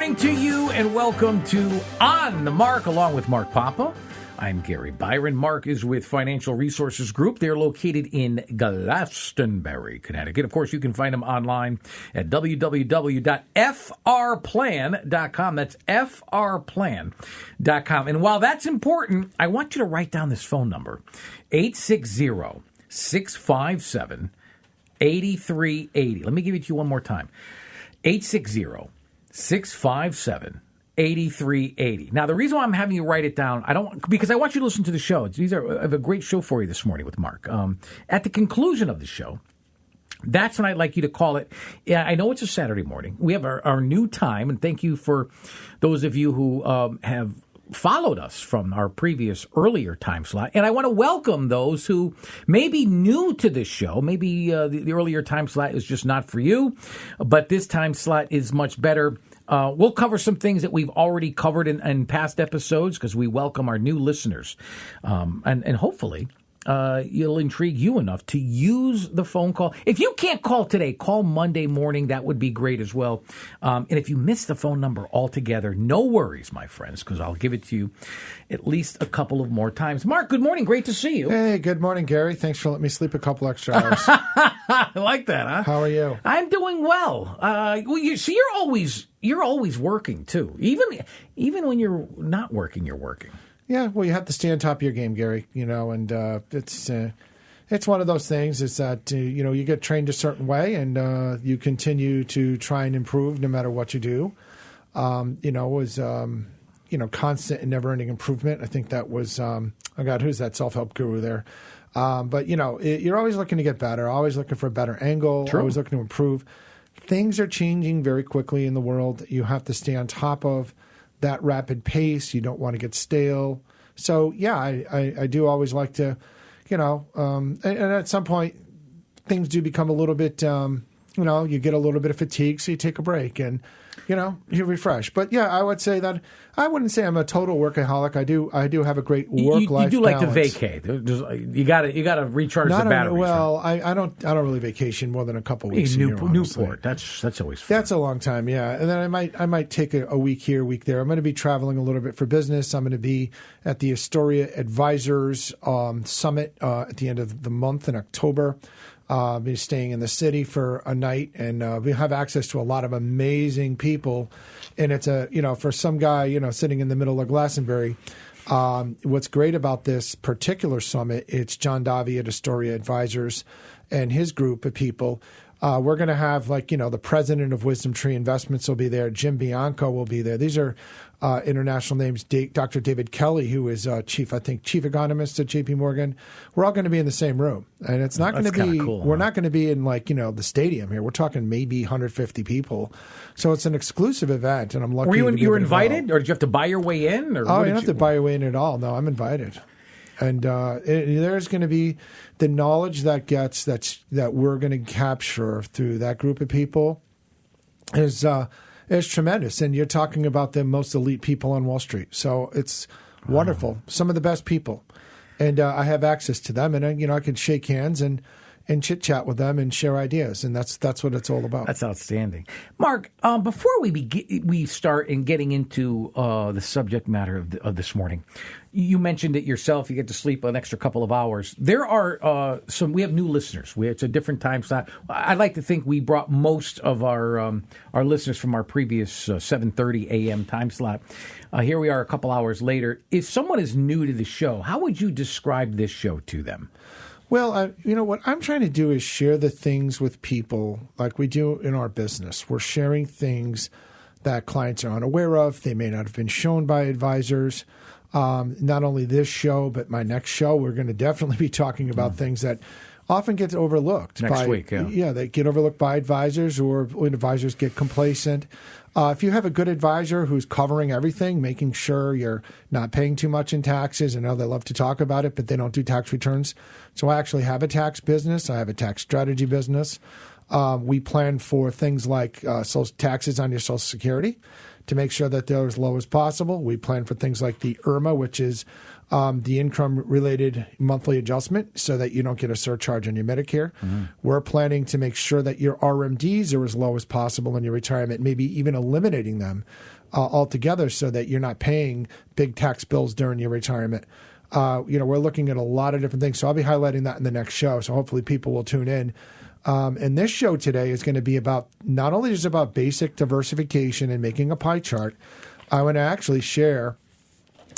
morning to you, and welcome to On the Mark, along with Mark Papa. I'm Gary Byron. Mark is with Financial Resources Group. They're located in Glastonbury, Connecticut. Of course, you can find them online at www.frplan.com. That's frplan.com. And while that's important, I want you to write down this phone number, 860-657-8380. Let me give it to you one more time. 860-657-8380. Now, the reason why I'm having you write it down, because I want you to listen to the show. I have a great show for you this morning with Mark. At the conclusion of the show, that's when I'd like you to call it. Yeah, I know it's a Saturday morning. We have our new time, and thank you for those of you who have followed us from our previous earlier time slot. And I want to welcome those who may be new to this show. Maybe the earlier time slot is just not for you, but this time slot is much better. We'll cover some things that we've already covered in past episodes because we welcome our new listeners. And hopefully it'll intrigue you enough to use the phone call. If you can't call today, call Monday morning. That would be great as well. And if you miss the phone number altogether, no worries, my friends, because I'll give it to you at least a couple of more times. Mark, good morning. Great to see you. Hey, good morning, Gary. Thanks for letting me sleep a couple extra hours. I like that, huh? How are you? I'm doing well. You're always working too. Even when you're not working, you're working. Yeah, well, you have to stay on top of your game, Gary. And it's one of those things. Is that you get trained a certain way, and you continue to try and improve no matter what you do. Constant and never-ending improvement. I think that was oh God, who's that self-help guru there? But you're always looking to get better, always looking for a better angle, True. Always looking to improve. Things are changing very quickly in the world. You have to stay on top of that rapid pace. You don't want to get stale. So, yeah, I do always like to, and at some point, things do become a little bit, you get a little bit of fatigue, so you take a break and, you refresh. But, yeah, I would say that I wouldn't say I'm a total workaholic. I do have a great work-life balance. You do like to vacate. You got to recharge the batteries. Well, I don't really vacation more than a couple weeks a year, Newport. That's always fun. That's a long time, yeah. And then I might take a week here, a week there. I'm going to be traveling a little bit for business. I'm going to be at the Astoria Advisors Summit at the end of the month in October. I'll be staying in the city for a night, and we have access to a lot of amazing people. And it's for some guy, sitting in the middle of Glastonbury. What's great about this particular summit, it's John Davi at Astoria Advisors and his group of people. We're going to have the president of Wisdom Tree Investments will be there. Jim Bianco will be there. These are international names. Dr. David Kelly, who is chief economist at J.P. Morgan. We're all going to be in the same room, and it's not going to be. Cool, we're not going to be in the stadium here. We're talking maybe 150 people. So it's an exclusive event, and I'm lucky. You were invited, or did you have to buy your way in? Or you don't have to buy your way in at all. No, I'm invited. And there's going to be the knowledge that we're going to capture through that group of people is tremendous. And you're talking about the most elite people on Wall Street, so it's wonderful. Some of the best people, and I have access to them, and I can shake hands and chit chat with them and share ideas, and that's what it's all about. That's outstanding, Mark. Before we start in getting into the subject matter of this morning, you mentioned it yourself. You get to sleep an extra couple of hours. There are we have new listeners. It's a different time slot. I'd like to think we brought most of our listeners from our previous 7:30 a.m. time slot. Here we are a couple hours later. If someone is new to the show, how would you describe this show to them? Well, what I'm trying to do is share the things with people like we do in our business. We're sharing things that clients are unaware of. They may not have been shown by advisors. Not only this show, but my next show, we're going to definitely be talking about things that often get overlooked. Next week, yeah. Yeah, they get overlooked by advisors, or when advisors get complacent. If you have a good advisor who's covering everything, making sure you're not paying too much in taxes. I know they love to talk about it, but they don't do tax returns. So I actually have a tax business. I have a tax strategy business. We plan for things like taxes on your Social Security to make sure that they're as low as possible. We plan for things like the IRMA, which is the income-related monthly adjustment, so that you don't get a surcharge on your Medicare. Mm-hmm. We're planning to make sure that your RMDs are as low as possible in your retirement, maybe even eliminating them altogether so that you're not paying big tax bills during your retirement. We're looking at a lot of different things. So I'll be highlighting that in the next show. So hopefully people will tune in. And this show today is going to be about not only just about basic diversification and making a pie chart. I want to actually share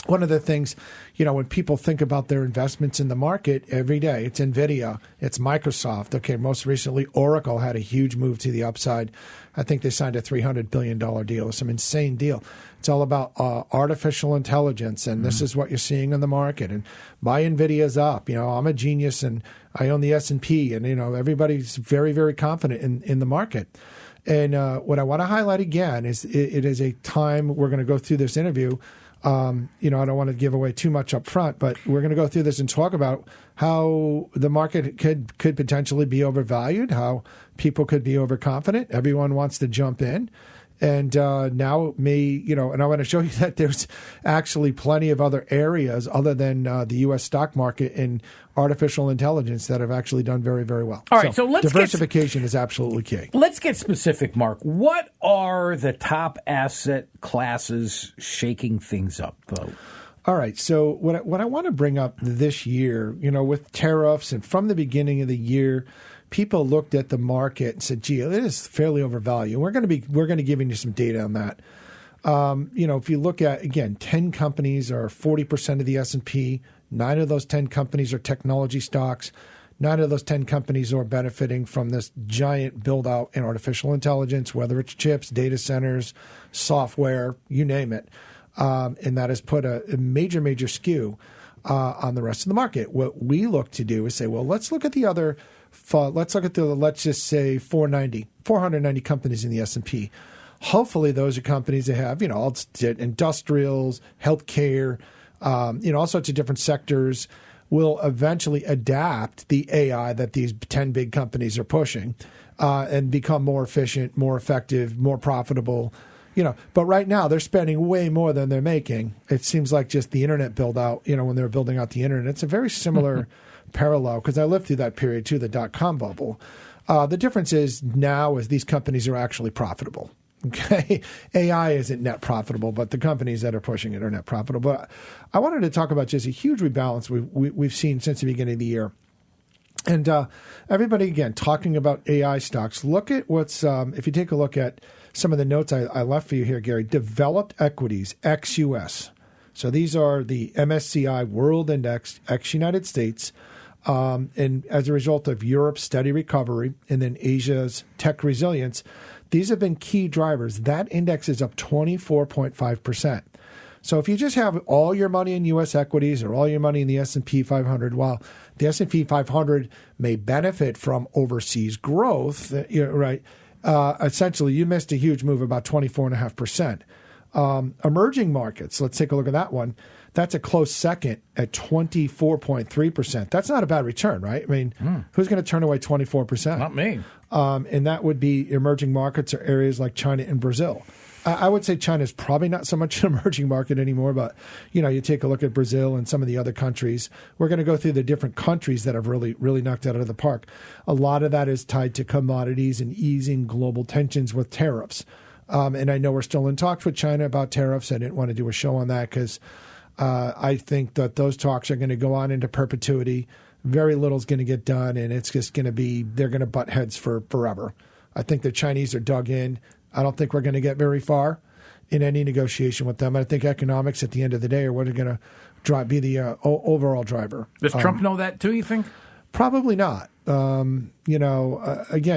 one of the things, when people think about their investments in the market every day, it's NVIDIA, it's Microsoft. Okay, most recently, Oracle had a huge move to the upside. I think they signed a $300 billion deal. It's some insane deal. It's all about artificial intelligence, and this is what you're seeing in the market. And my NVIDIA's up. I'm a genius, and I own the S&P, and, everybody's very, very confident in the market. And what I want to highlight again is it is a time we're going to go through this interview. I don't want to give away too much up front, but we're going to go through this and talk about how the market could potentially be overvalued, how people could be overconfident. Everyone wants to jump in. And now and I want to show you that there's actually plenty of other areas other than the U.S. stock market and artificial intelligence that have actually done very, very well. All right, so let's diversification is absolutely key. Let's get specific, Mark. What are the top asset classes shaking things up, though? All right, so what I want to bring up this year, with tariffs and from the beginning of the year, people looked at the market and said, "Gee, it is fairly overvalued." We're going to give you some data on that. If you look at, again, 10 companies are 40% of the S&P. 9 of those 10 companies are technology stocks. 9 of those 10 companies are benefiting from this giant build out in artificial intelligence, whether it's chips, data centers, software, you name it. And that has put a major, major skew on the rest of the market. What we look to do is say, well, let's look at the other. Let's look at let's just say 490 companies in the S&P. Hopefully those are companies that have, industrials, healthcare, all sorts of different sectors will eventually adapt the AI that these 10 big companies are pushing and become more efficient, more effective, more profitable. But right now they're spending way more than they're making. It seems like just the internet build out, when they were building out the internet, it's a very similar parallel because I lived through that period too, the dot-com bubble. The difference is now is these companies are actually profitable. Okay, AI isn't net profitable, but the companies that are pushing it are net profitable. But I wanted to talk about just a huge rebalance we've seen since the beginning of the year. And everybody, again, talking about AI stocks, look at what's, if you take a look at some of the notes I left for you here, Gary, developed equities, ex-US. So these are the MSCI World Index, ex-United States, and as a result of Europe's steady recovery and then Asia's tech resilience, these have been key drivers. That index is up 24.5%. So if you just have all your money in U.S. equities or all your money in the S&P 500, while the S&P 500 may benefit from overseas growth, right? Essentially, you missed a huge move, about 24.5%. Emerging markets, let's take a look at that one. That's a close second at 24.3%. That's not a bad return, right? I mean, who's going to turn away 24%? Not me. And that would be emerging markets or areas like China and Brazil. I would say China is probably not so much an emerging market anymore, but, you take a look at Brazil and some of the other countries. We're going to go through the different countries that have really, really knocked it out of the park. A lot of that is tied to commodities and easing global tensions with tariffs. And I know we're still in talks with China about tariffs. I didn't want to do a show on that because I think that those talks are going to go on into perpetuity. Very little is going to get done, and it's just going to be, they're going to butt heads for forever. I think the Chinese are dug in. I don't think we're going to get very far in any negotiation with them. I think economics at the end of the day are what are going to be the overall driver. Does Trump know that too, you think? Probably not. Again,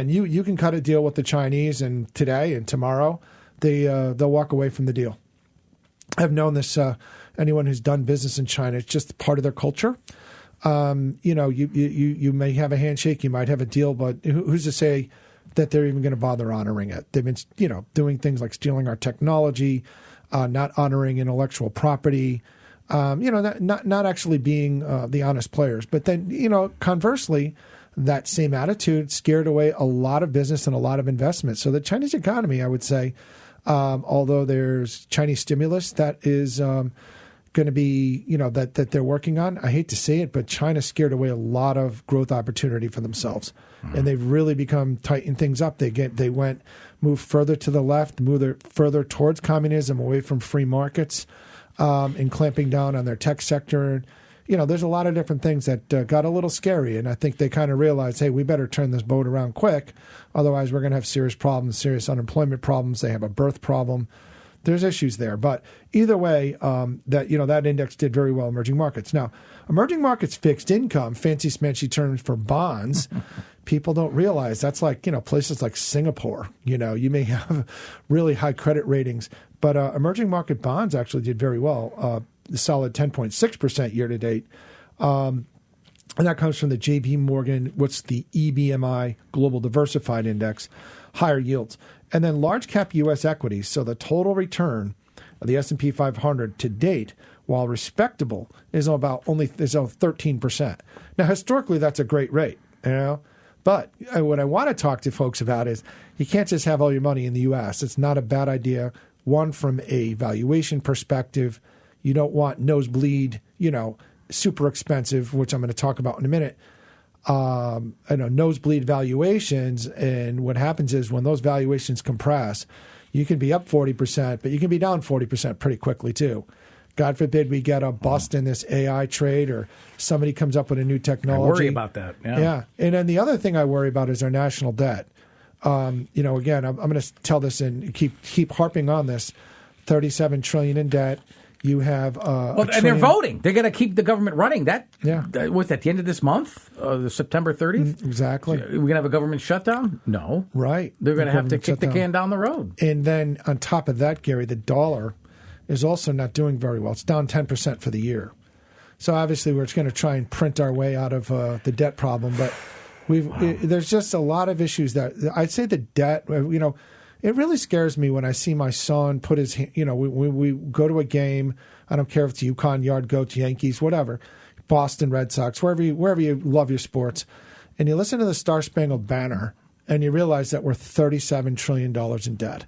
you can cut a deal with the Chinese, and today and tomorrow they'll walk away from the deal. I've known this. Anyone who's done business in China, it's just part of their culture. You may have a handshake, you might have a deal, but who's to say that they're even going to bother honoring it? They've been, doing things like stealing our technology, not honoring intellectual property, not actually being the honest players. But then, conversely, that same attitude scared away a lot of business and a lot of investment. So the Chinese economy, I would say, although there's Chinese stimulus that is going to be, that they're working on. I hate to say it, but China scared away a lot of growth opportunity for themselves, and they've really become tighten things up. They moved further to the left, moved further towards communism, away from free markets, and clamping down on their tech sector. There's a lot of different things that got a little scary, and I think they kind of realized, hey, we better turn this boat around quick, otherwise we're going to have serious problems, serious unemployment problems. They have a birth problem. There's issues there, but either way, that index did very well. Emerging markets. Now, emerging markets fixed income, fancy smancy terms for bonds. People don't realize that's like places like Singapore. You may have really high credit ratings, but emerging market bonds actually did very well. The solid 10.6% year to date, and that comes from the J.P. Morgan. What's the EBMI Global Diversified Index? Higher yields. And then large cap U.S. equities. So the total return of the S&P 500 to date, while respectable, is about 13%. Now, historically, that's a great rate, But what I want to talk to folks about is you can't just have all your money in the U.S. It's not a bad idea. One, from a valuation perspective, you don't want nosebleed, super expensive, which I'm going to talk about in a minute. Nosebleed valuations, and what happens is when those valuations compress, you can be up 40%, but you can be down 40% pretty quickly too. God forbid we get a bust in this AI trade, or somebody comes up with a new technology. I worry about that. Yeah. And then the other thing I worry about is our national debt. Again, I'm going to tell this and keep harping on this. $37 trillion in debt. You have and they're voting. They're going to keep the government running. What's that? The end of this month, September 30th. Exactly. We're going to have a government shutdown. No, right. They're going to have to kick the can down the road. And then on top of that, Gary, the dollar is also not doing very well. It's down 10% for the year. So obviously, we're going to try and print our way out of the debt problem. But there's just a lot of issues that I'd say the debt. It really scares me when I see my son put his, we go to a game. I don't care if it's UConn, Yard Goats, Yankees, whatever, Boston Red Sox, wherever you love your sports, and you listen to the Star Spangled Banner, and you realize that we're $37 trillion in debt.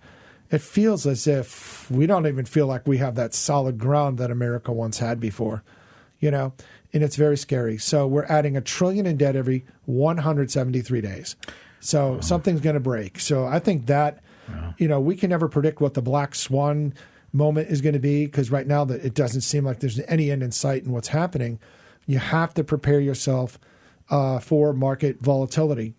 It feels as if we don't even feel like we have that solid ground that America once had before, and it's very scary. So we're adding $1 trillion in debt every 173 days. So something's going to break. So I think that. We can never predict what the black swan moment is going to be, because right now it doesn't seem like there's any end in sight in what's happening. You have to prepare yourself for market volatility,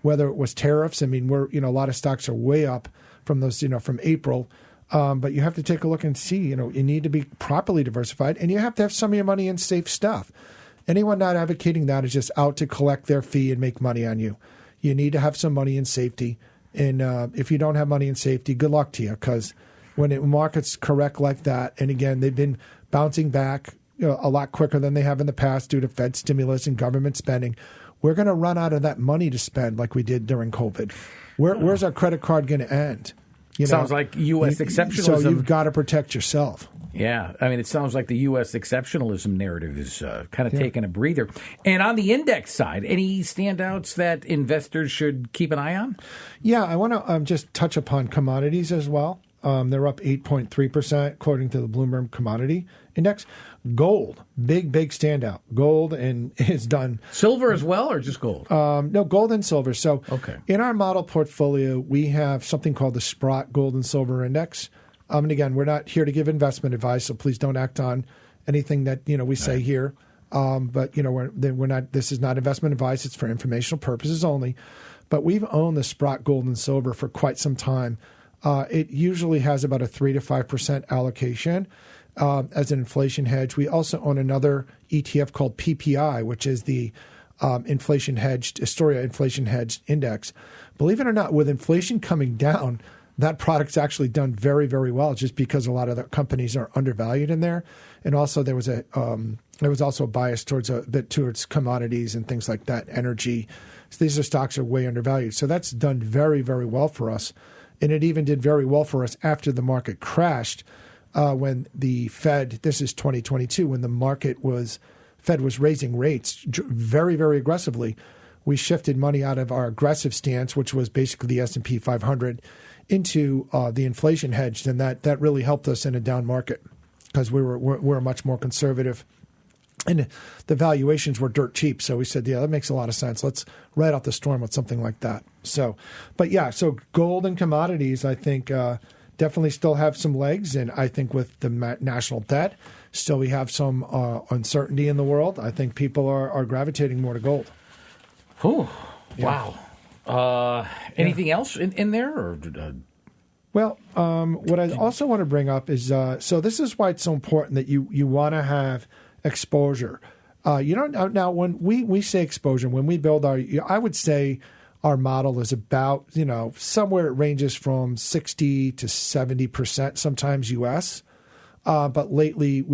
whether it was tariffs. I mean, a lot of stocks are way up from those, from April. But you have to take a look and see, you need to be properly diversified, and you have to have some of your money in safe stuff. Anyone not advocating that is just out to collect their fee and make money on you. You need to have some money in safety. And if you don't have money in safety, good luck to you, because when markets correct like that, and again, they've been bouncing back a lot quicker than they have in the past due to Fed stimulus and government spending, we're going to run out of that money to spend like we did during COVID. Where's our credit card going to end? Sounds like U.S. exceptionalism. So you've got to protect yourself. Yeah. I mean, it sounds like the U.S. exceptionalism narrative is kind of taking a breather. And on the index side, any standouts that investors should keep an eye on? Yeah, I want to just touch upon commodities as well. They're up 8.3% according to the Bloomberg Commodity Index. Gold, big standout. Gold is done. Silver as well, or just gold? No, gold and silver. So in our model portfolio, we have something called the Sprott Gold and Silver Index. And again, we're not here to give investment advice, so please don't act on anything that we say here. But we're not. This is not investment advice. It's for informational purposes only. But we've owned the Sprott Gold and Silver for quite some time. It usually has about a 3 to 5% allocation as an inflation hedge. We also own another ETF called PPI, which is the Astoria Inflation Hedged Index. Believe it or not, with inflation coming down, that product's actually done very, very well, just because a lot of the companies are undervalued in there. And also there was also a bias towards commodities and things like that, energy. So these stocks are way undervalued. So that's done very, very well for us. And it even did very well for us after the market crashed when the Fed, this is 2022, when the Fed was raising rates very, very aggressively. We shifted money out of our aggressive stance, which was basically the S&P 500, into the inflation hedged, and that really helped us in a down market. because we're much more conservative. And the valuations were dirt cheap. So we said, yeah, that makes a lot of sense. Let's ride out the storm with something like that. So, but yeah, so gold and commodities, I think, definitely still have some legs. And I think with the national debt, still we have some uncertainty in the world. I think people are gravitating more to gold. Oh, yeah. Wow. Anything else in there? Or, Well, what I also want to bring up is, so this is why it's so important that you want to have exposure. Now when we say exposure, when we build I would say our model is about, somewhere it ranges from 60 to 70%, sometimes U.S. But lately,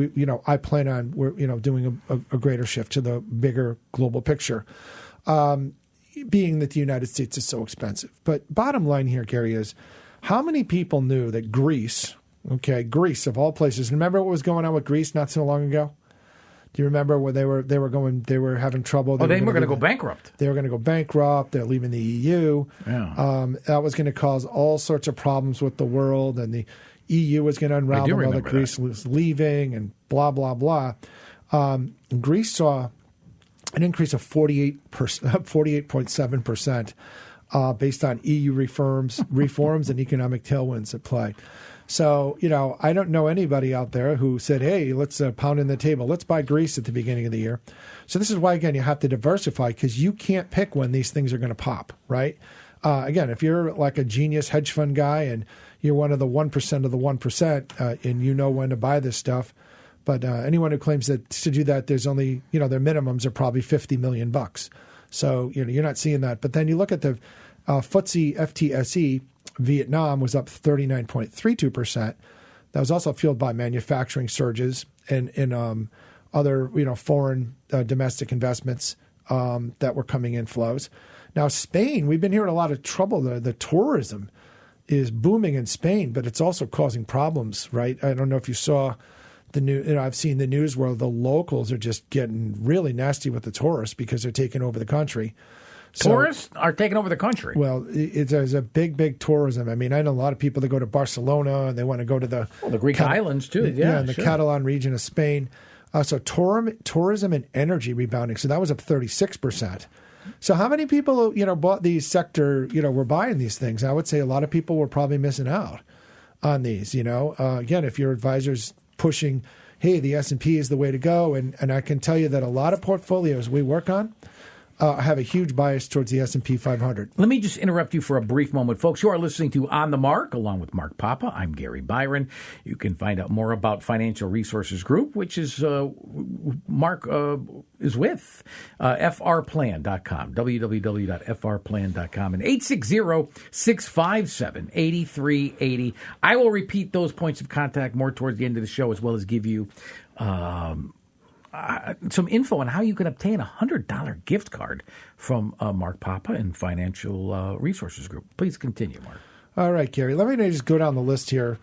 I plan on doing a greater shift to the bigger global picture, being that the United States is so expensive. But bottom line here, Gary, is how many people knew that Greece of all places, remember what was going on with Greece not so long ago? Do you remember where they were having trouble? They were going to go bankrupt. They were going to go bankrupt. They're leaving the EU. Yeah. That was going to cause all sorts of problems with the world, and the EU was going to unravel while Greece was leaving, and blah, blah, blah. Greece saw an increase of 48.7% based on EU reforms and economic tailwinds at play. So, I don't know anybody out there who said, hey, let's pound in the table. Let's buy Greece at the beginning of the year. So this is why, again, you have to diversify because you can't pick when these things are going to pop, right? Again, if you're like a genius hedge fund guy and you're one of the 1% of the 1% and you know when to buy this stuff, but anyone who claims that to do that, there's only, their minimums are probably $50 million. So, you're not seeing that. But then you look at the FTSE FTSE, Vietnam was up 39.32%. That was also fueled by manufacturing surges and other foreign domestic investments that were coming in flows. Now Spain, we've been hearing a lot of trouble. The tourism is booming in Spain, but it's also causing problems, right? I don't know if you saw the news. I've seen the news where the locals are just getting really nasty with the tourists because they're taking over the country. Tourists are taking over the country. Well, there's a big tourism. I mean, I know a lot of people that go to Barcelona and they want to go to the Greek islands too. Yeah, the Catalan region of Spain. So tourism and energy rebounding. So that was up 36%. So how many people bought these sector? Were buying these things? I would say a lot of people were probably missing out on these. Again, if your advisor's pushing, hey, the S&P is the way to go, and I can tell you that a lot of portfolios we work on. Have a huge bias towards the S&P 500. Let me just interrupt you for a brief moment. Folks, you are listening to On the Mark, along with Mark Papa. I'm Gary Byron. You can find out more about Financial Resources Group, which is Mark is with, frplan.com, www.frplan.com, and 860-657-8380. I will repeat those points of contact more towards the end of the show, as well as give you some info on how you can obtain a $100 gift card from Mark Papa and Financial Resources Group. Please continue, Mark. All right, Gary. Let me just go down the list here.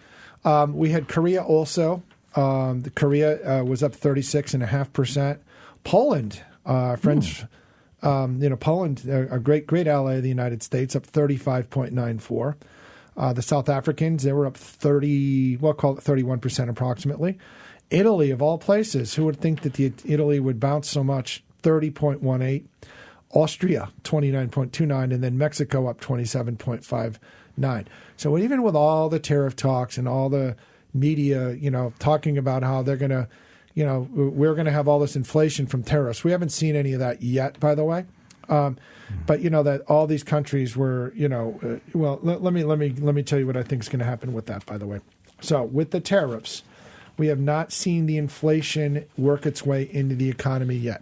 We had Korea also. Korea was up 36.5%. Poland, Poland, a great ally of the United States, up 35.94%. The South Africans, they were up 31% approximately. Italy, of all places, who would think that Italy would bounce so much? 30.18. Austria, 29.29. And then Mexico up 27.59. So even with all the tariff talks and all the media, talking about how they're going to, we're going to have all this inflation from tariffs. We haven't seen any of that yet, by the way. But that all these countries were, well, let me tell you what I think is going to happen with that, by the way. So with the tariffs, we have not seen the inflation work its way into the economy yet.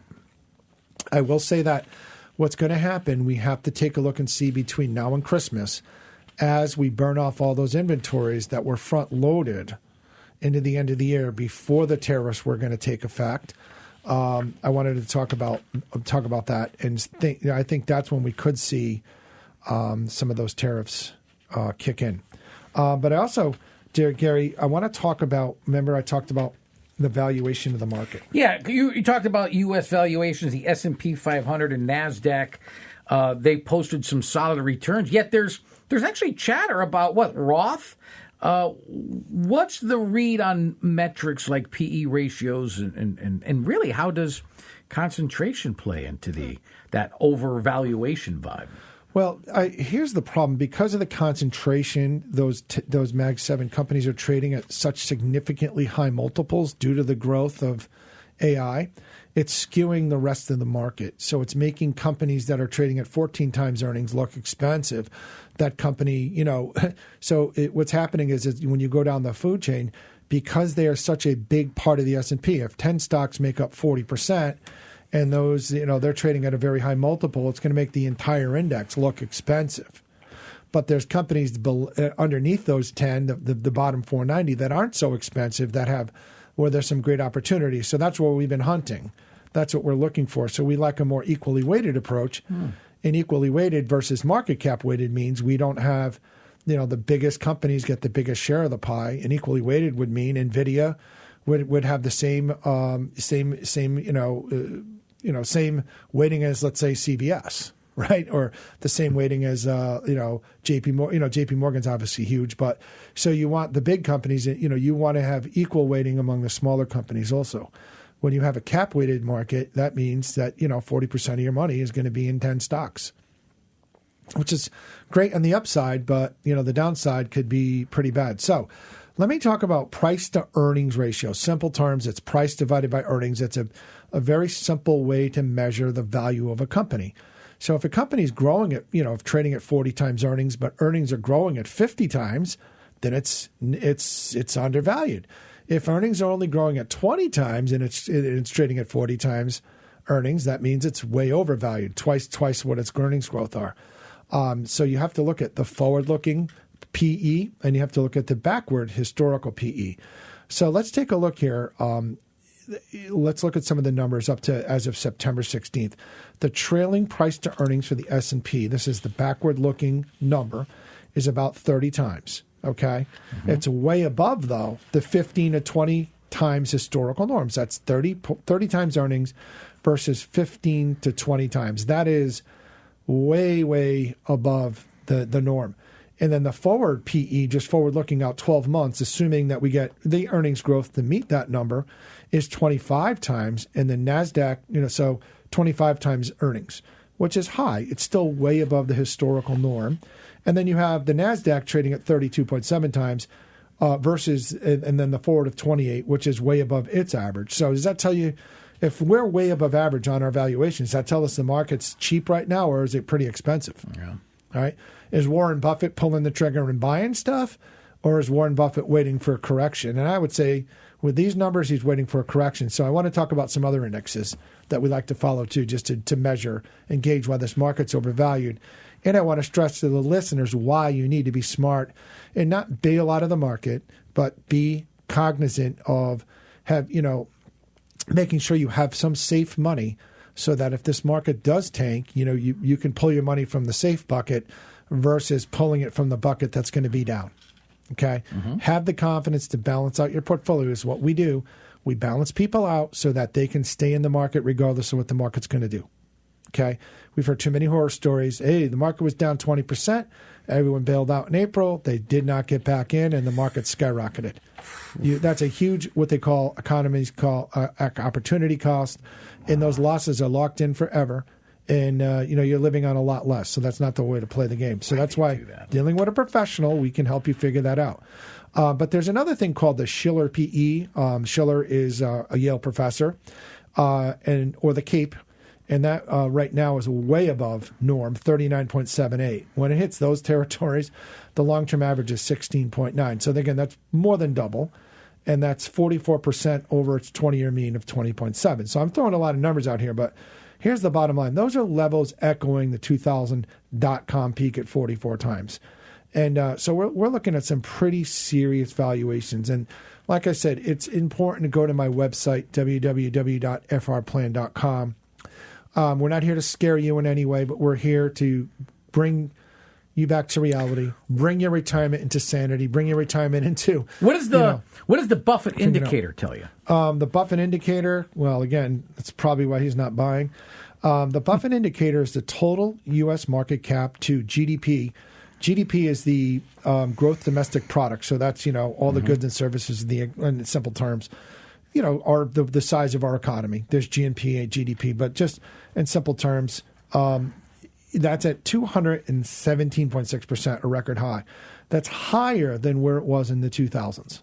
I will say that what's going to happen, we have to take a look and see between now and Christmas, as we burn off all those inventories that were front-loaded into the end of the year before the tariffs were going to take effect. I wanted to talk about that, and I think that's when we could see some of those tariffs kick in. But I also, dear Gary, I want to talk about, remember I talked about the valuation of the market. Yeah, you talked about U.S. valuations, the S&P 500 and NASDAQ. They posted some solid returns, yet there's actually chatter about what Roth What's the read on metrics like PE ratios and really how does concentration play into that overvaluation vibe? Well, here's the problem. Because of the concentration, those Mag 7 companies are trading at such significantly high multiples due to the growth of AI. It's skewing the rest of the market. So it's making companies that are trading at 14 times earnings look expensive. That company, what's happening is when you go down the food chain, because they are such a big part of the S&P, if 10 stocks make up 40%, and those, they're trading at a very high multiple, it's going to make the entire index look expensive. But there's companies underneath those 10, the bottom 490, that aren't so expensive, where there's some great opportunities. So that's what we've been hunting. That's what we're looking for. So we like a more equally weighted approach. And equally weighted versus market cap weighted means we don't have, the biggest companies get the biggest share of the pie. And equally weighted would mean NVIDIA would have the same weighting as, let's say, CVS, right? Or the same weighting as, JP Morgan. JP Morgan's obviously huge, but so you want the big companies, you want to have equal weighting among the smaller companies also. When you have a cap weighted market, that means that, 40% of your money is going to be in 10 stocks, which is great on the upside, but, the downside could be pretty bad. So let me talk about price to earnings ratio. Simple terms, it's price divided by earnings. It's a very simple way to measure the value of a company. So if a company is growing at, trading at 40 times earnings, but earnings are growing at 50 times, then it's undervalued. If earnings are only growing at 20 times and it's trading at 40 times earnings, that means it's way overvalued, twice what its earnings growth are. So you have to look at the forward-looking PE and you have to look at the backward historical PE. So let's take a look here. Let's look at some of the numbers up to as of September 16th. The trailing price to earnings for the S&P, this is the backward-looking number, is about 30 times. Okay? Mm-hmm. It's way above, though, the 15 to 20 times historical norms. That's 30 times earnings versus 15 to 20 times. That is way, way above the norm. And then the forward PE, just forward looking out 12 months, assuming that we get the earnings growth to meet that number, is 25 times. And the NASDAQ, so 25 times earnings, which is high. It's still way above the historical norm. And then you have the NASDAQ trading at 32.7 times versus, and then the forward of 28, which is way above its average. So does that tell you, if we're way above average on our valuations, does that tell us the market's cheap right now, or is it pretty expensive? Yeah. All right. Is Warren Buffett pulling the trigger and buying stuff, or is Warren Buffett waiting for a correction? And I would say with these numbers, he's waiting for a correction. So I want to talk about some other indexes that we like to follow too, just to measure and gauge why this market's overvalued. And I want to stress to the listeners why you need to be smart and not bail out of the market, but be cognizant of making sure you have some safe money so that if this market does tank, you can pull your money from the safe bucket versus pulling it from the bucket that's going to be down. Okay? Mm-hmm. Have the confidence to balance out your portfolio is what we do. We balance people out so that they can stay in the market regardless of what the market's going to do. Okay? We've heard too many horror stories. Hey, the market was down 20%. Everyone bailed out in April. They did not get back in, and the market skyrocketed. That's a huge, what they call, economies call opportunity cost, and those losses are locked in forever. And, you're living on a lot less. So that's not the way to play the game. So that's why dealing with a professional, we can help you figure that out. But there's another thing called the Shiller PE. Shiller is a Yale professor, or the CAPE. And that right now is way above norm, 39.78. When it hits those territories, the long-term average is 16.9. So again, that's more than double. And that's 44% over its 20-year mean of 20.7. So I'm throwing a lot of numbers out here, but here's the bottom line. Those are levels echoing the 2000.com peak at 44 times. And so we're looking at some pretty serious valuations. And like I said, it's important to go to my website, www.frplan.com. We're not here to scare you in any way, but we're here to bring you back to reality, bring your retirement into sanity, bring your retirement into... What does the Buffett indicator tell you? The Buffett indicator, well, again, that's probably why he's not buying. The Buffett indicator is the total U.S. market cap to GDP GDP is the growth domestic product. So that's, all the goods and services in simple terms, are the size of our economy. There's GNP and GDP, but just in simple terms, that's at 217.6%, a record high. That's higher than where it was in the 2000s.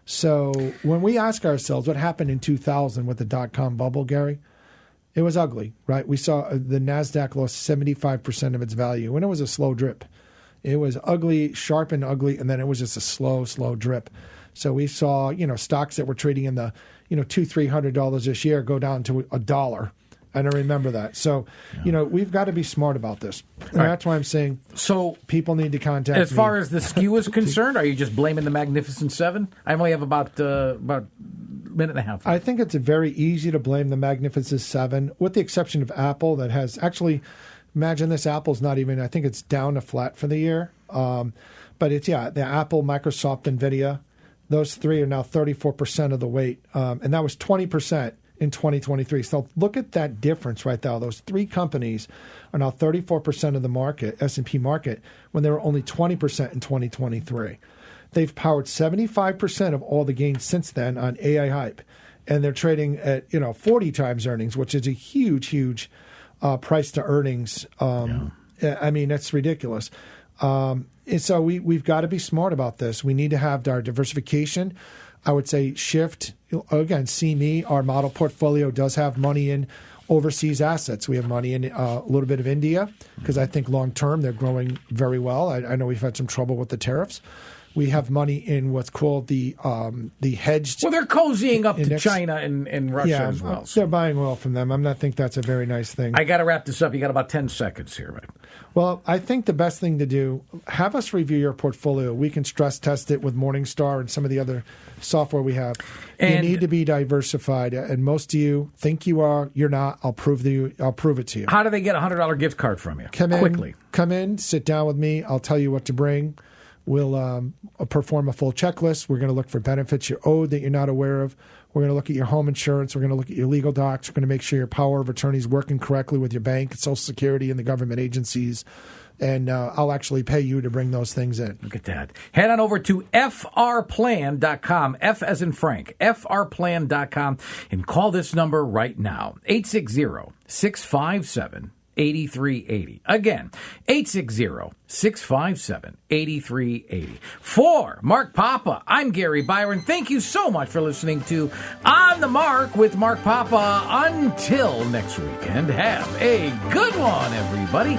So when we ask ourselves what happened in 2000 with the dot-com bubble, Gary, it was ugly, right? We saw the NASDAQ lost 75% of its value, and it was a slow drip. It was ugly, sharp and ugly, and then it was just a slow drip. So we saw, stocks that were trading in the, $200-$300 this year go down to $1. And I remember that. So, we've got to be smart about this. And that's why I'm saying people need to contact me. As far as the skew is concerned, are you just blaming the Magnificent Seven? I only have about a minute and a half. I think it's very easy to blame the Magnificent Seven, with the exception of Apple that has actually, imagine this, Apple's not even, I think it's down to flat for the year. But it's, the Apple, Microsoft, NVIDIA, those three are now 34% of the weight. And that was 20% in 2023. So look at that difference right now. Those three companies are now 34% of the market, S&P market, when they were only 20% in 2023. They've powered 75% of all the gains since then on AI hype. And they're trading at, 40 times earnings, which is a huge price to earnings. I mean, that's ridiculous. And so we've got to be smart about this. We need to have our diversification. I would say shift. Again, see me. Our model portfolio does have money in overseas assets. We have money in a little bit of India because I think long term they're growing very well. I know we've had some trouble with the tariffs. We have money in what's called the hedged. Well, they're cozying up to China and Russia as well. So. They're buying oil from them. I think that's a very nice thing. I got to wrap this up. You got about 10 seconds here, right? Well, I think the best thing to do, have us review your portfolio. We can stress test it with Morningstar and some of the other software we have. You need to be diversified, and most of you think you are. You're not. I'll prove it to you. How do they get a $100 gift card from you? Quickly. Come in, sit down with me. I'll tell you what to bring. We'll perform a full checklist. We're going to look for benefits you're owed that you're not aware of. We're going to look at your home insurance. We're going to look at your legal docs. We're going to make sure your power of attorney is working correctly with your bank, Social Security, and the government agencies. And I'll actually pay you to bring those things in. Look at that. Head on over to frplan.com, F as in Frank, frplan.com, and call this number right now, 860-657-8380. Again, 860-657-8380. For Mark Papa, I'm Gary Byron. Thank you so much for listening to On the Mark with Mark Papa. Until next weekend, have a good one, everybody.